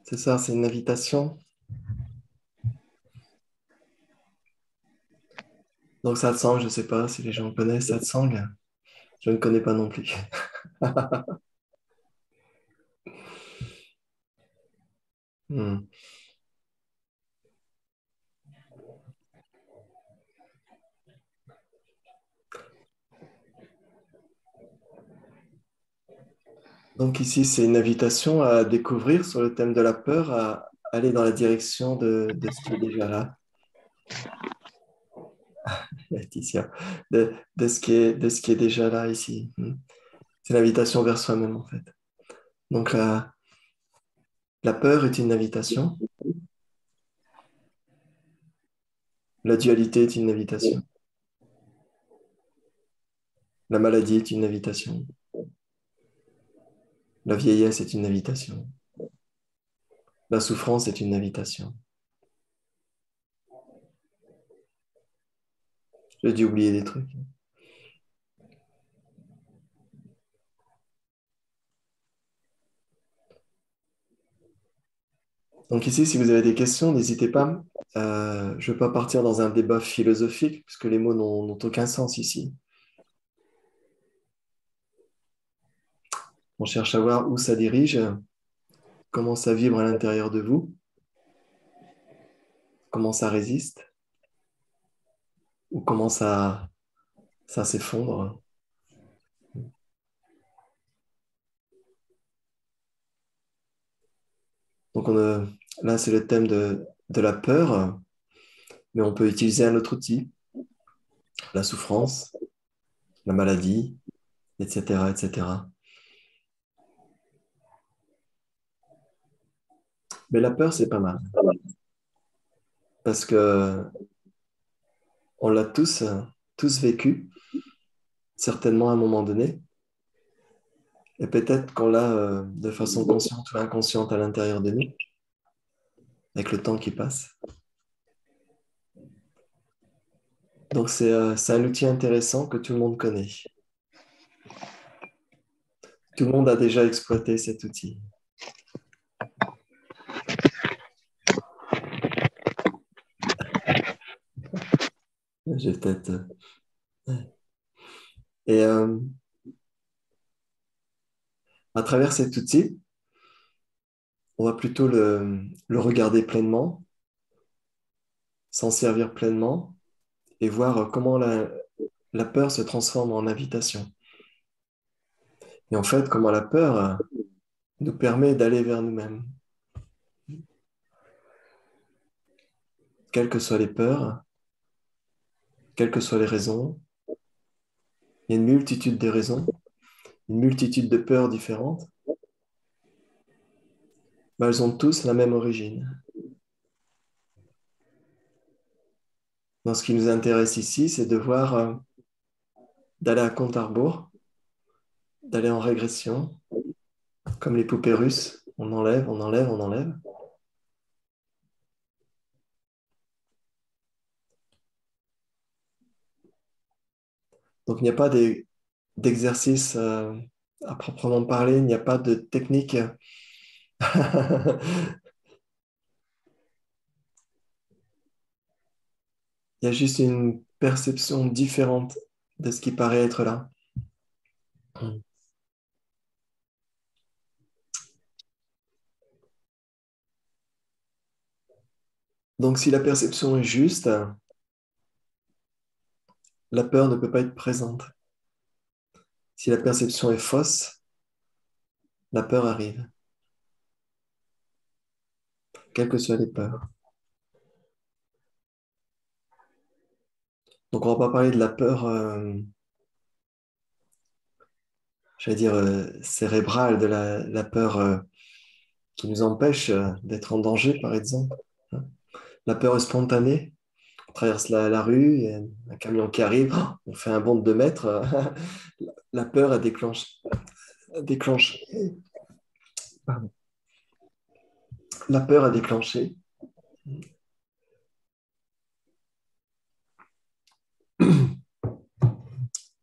C'est ça, c'est une invitation. Donc satsang, je ne sais pas si les gens connaissent satsang. Je ne connais pas non plus. Hmm. Donc ici, c'est une invitation à découvrir sur le thème de la peur, à aller dans la direction de ce qui est déjà là, Laetitia, de ce qui est déjà là ici. Hmm. C'est l'invitation vers soi-même, en fait. Donc la peur est une invitation, la dualité est une invitation, la maladie est une invitation, la vieillesse est une invitation, la souffrance est une invitation. J'ai dû oublier des trucs. Donc ici, si vous avez des questions, n'hésitez pas. Je ne veux pas partir dans un débat philosophique, puisque les mots n'ont aucun sens ici. On cherche à voir où ça dirige, comment ça vibre à l'intérieur de vous, comment ça résiste, ou comment ça s'effondre. Donc là, c'est le thème de la peur, mais on peut utiliser un autre outil, la souffrance, la maladie, etc., etc. Mais la peur, c'est pas mal, parce que on l'a tous vécu, certainement à un moment donné, et peut-être qu'on l'a de façon consciente ou inconsciente à l'intérieur de nous, avec le temps qui passe. Donc c'est un outil intéressant que tout le monde connaît. Tout le monde a déjà exploité cet outil. J'ai peut-être... Et à travers cet outil, on va plutôt le regarder pleinement, s'en servir pleinement et voir comment la peur se transforme en invitation. Et en fait, comment la peur nous permet d'aller vers nous-mêmes. Quelles que soient les peurs, quelles que soient les raisons, il y a une multitude de raisons, une multitude de peurs différentes, mais elles ont tous la même origine. Donc, ce qui nous intéresse ici, c'est de voir, d'aller à compte à rebours, d'aller en régression, comme les poupées russes. On enlève, on enlève, on enlève. Donc, il n'y a pas d'exercice à proprement parler, il n'y a pas de technique. Il y a juste une perception différente de ce qui paraît être là. Donc, si la perception est juste, la peur ne peut pas être présente. Si la perception est fausse, la peur arrive, quelles que soient les peurs. Donc, on ne va pas parler de la peur, j'allais dire, cérébrale, de la peur qui nous empêche d'être en danger, par exemple. La peur est spontanée. On traverse la rue, il y a un camion qui arrive, on fait un bond de 2 mètres. La peur a déclenché. Pardon. La peur a déclenché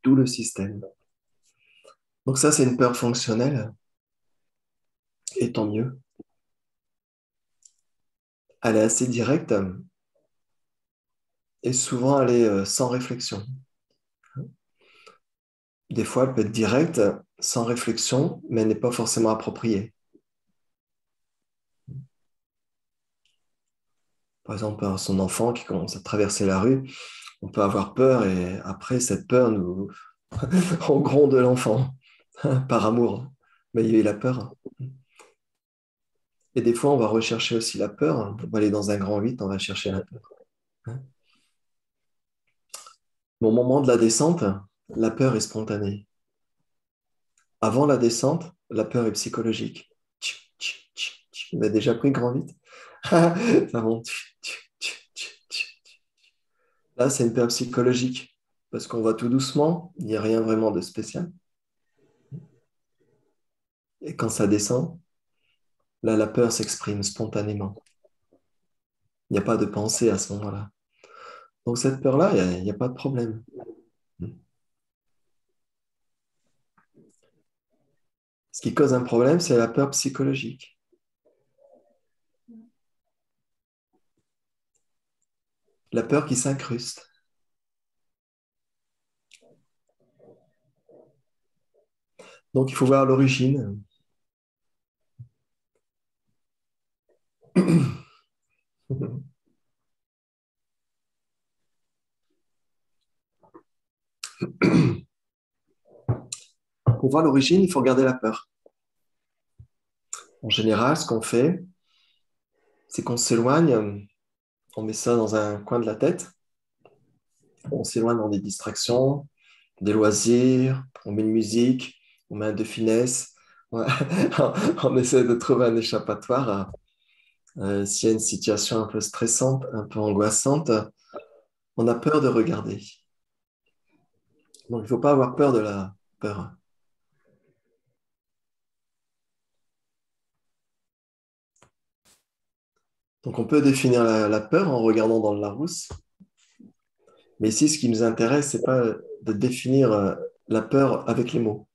tout le système. Donc ça, c'est une peur fonctionnelle. et tant mieux. Elle est assez directe et souvent elle est sans réflexion. Des fois, elle peut être directe, sans réflexion, mais elle n'est pas forcément appropriée. Par exemple, son enfant qui commence à traverser la rue, on peut avoir peur et après, cette peur nous, on gronde l'enfant par amour. Mais il a peur. Et des fois, on va rechercher aussi la peur. On va aller dans un grand 8, on va chercher la peur. Mais au moment de la descente, la peur est spontanée. Avant la descente, la peur est psychologique. Il a déjà pris grand 8. Ça monte. Là, c'est une peur psychologique parce qu'on va tout doucement, il n'y a rien vraiment de spécial. Et quand ça descend, là, la peur s'exprime spontanément. Il n'y a pas de pensée à ce moment-là. Donc, cette peur-là, il n'y a pas de problème. Ce qui cause un problème, c'est la peur psychologique. La peur qui s'incruste. Donc, il faut voir l'origine. Pour voir l'origine, il faut regarder la peur. En général, ce qu'on fait, c'est qu'on s'éloigne, on met ça dans un coin de la tête, on s'éloigne dans des distractions, des loisirs, on met une musique, on met un de finesse, ouais. On essaie de trouver un échappatoire. S'il y a une situation un peu stressante, un peu angoissante, on a peur de regarder. Donc, il ne faut pas avoir peur de la peur. Donc, on peut définir la peur en regardant dans le Larousse. Mais ici, ce qui nous intéresse, c'est pas de définir la peur avec les mots.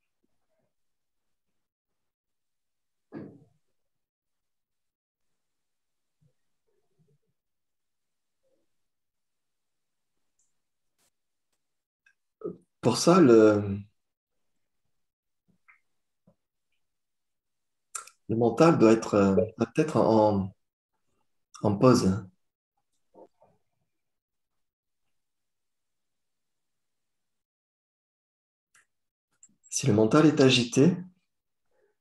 Pour ça, le mental doit être peut-être en pause. Si le mental est agité,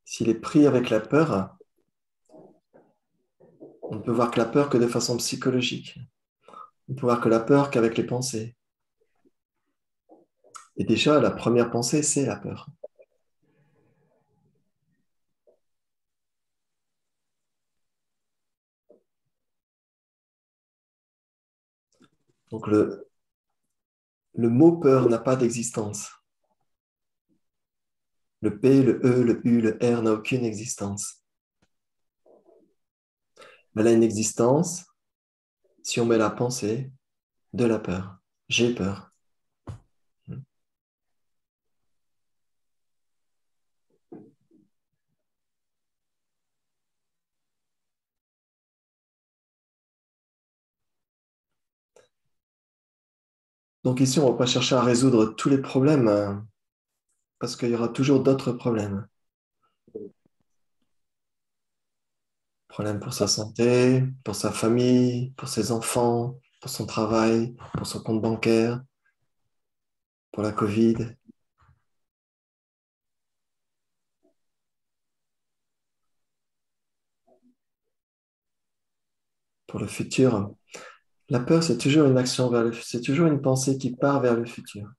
s'il est pris avec la peur, on ne peut voir que la peur que de façon psychologique. On peut voir que la peur qu'avec les pensées. Et déjà, la première pensée, c'est la peur. Donc le mot peur n'a pas d'existence. Le P, le E, le U, le R n'a aucune existence. Elle a une existence si on met la pensée de la peur. J'ai peur. Donc ici, on ne va pas chercher à résoudre tous les problèmes parce qu'il y aura toujours d'autres problèmes. Problèmes pour sa santé, pour sa famille, pour ses enfants, pour son travail, pour son compte bancaire, pour la Covid, pour le futur. La peur, c'est toujours une action vers le futur, c'est toujours une pensée qui part vers le futur.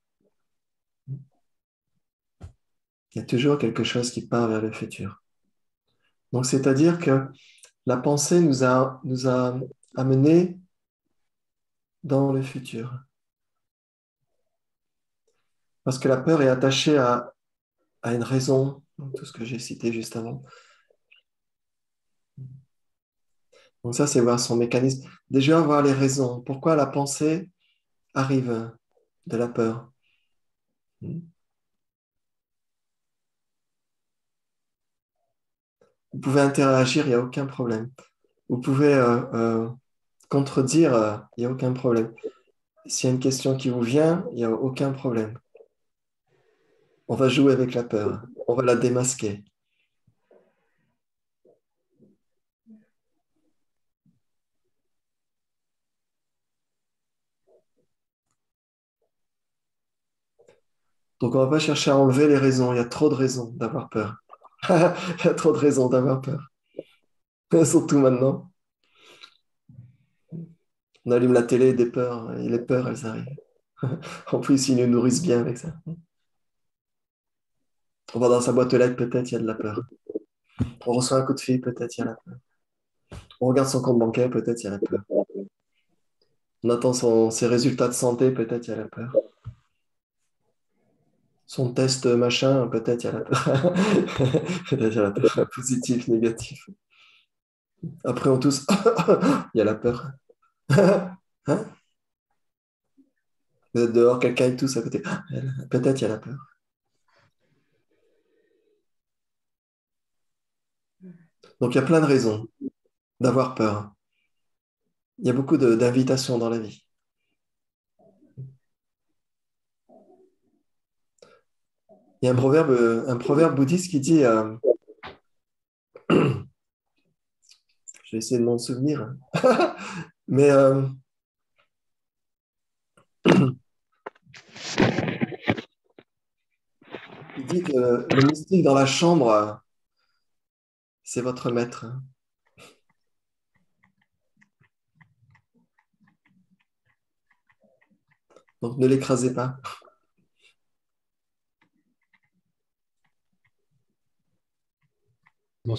Il y a toujours quelque chose qui part vers le futur. Donc, c'est-à-dire que la pensée nous a amenés dans le futur. Parce que la peur est attachée à une raison, donc tout ce que j'ai cité juste avant. Donc ça, c'est voir son mécanisme. Déjà, voir les raisons. Pourquoi la pensée arrive de la peur. Vous pouvez interagir, il n'y a aucun problème. Vous pouvez contredire, il n'y a aucun problème. S'il y a une question qui vous vient, il n'y a aucun problème. On va jouer avec la peur. On va la démasquer. Donc, on va pas chercher à enlever les raisons. Il y a trop de raisons d'avoir peur. Il y a trop de raisons d'avoir peur. Surtout maintenant. On allume la télé, des peurs, et les peurs, elles arrivent. En plus, ils nous nourrissent bien avec ça. On va dans sa boîte aux lettres, peut-être il y a de la peur. On reçoit un coup de fil, peut-être il y a la peur. On regarde son compte bancaire, peut-être il y a la peur. On attend ses résultats de santé, peut-être il y a la peur. Son test machin, peut-être il y a la peur. Peut-être il y a la peur. Positif, négatif. Après, on tousse. Il y a la peur. Hein? Vous êtes dehors, quelqu'un est tousse à côté. Peut-être il y a la peur. Donc, il y a plein de raisons d'avoir peur. Il y a beaucoup d'invitations dans la vie. Il y a un proverbe bouddhiste qui dit, je vais essayer de m'en souvenir, mais il dit que le mystique dans la chambre, c'est votre maître. Donc ne l'écrasez pas. Bon,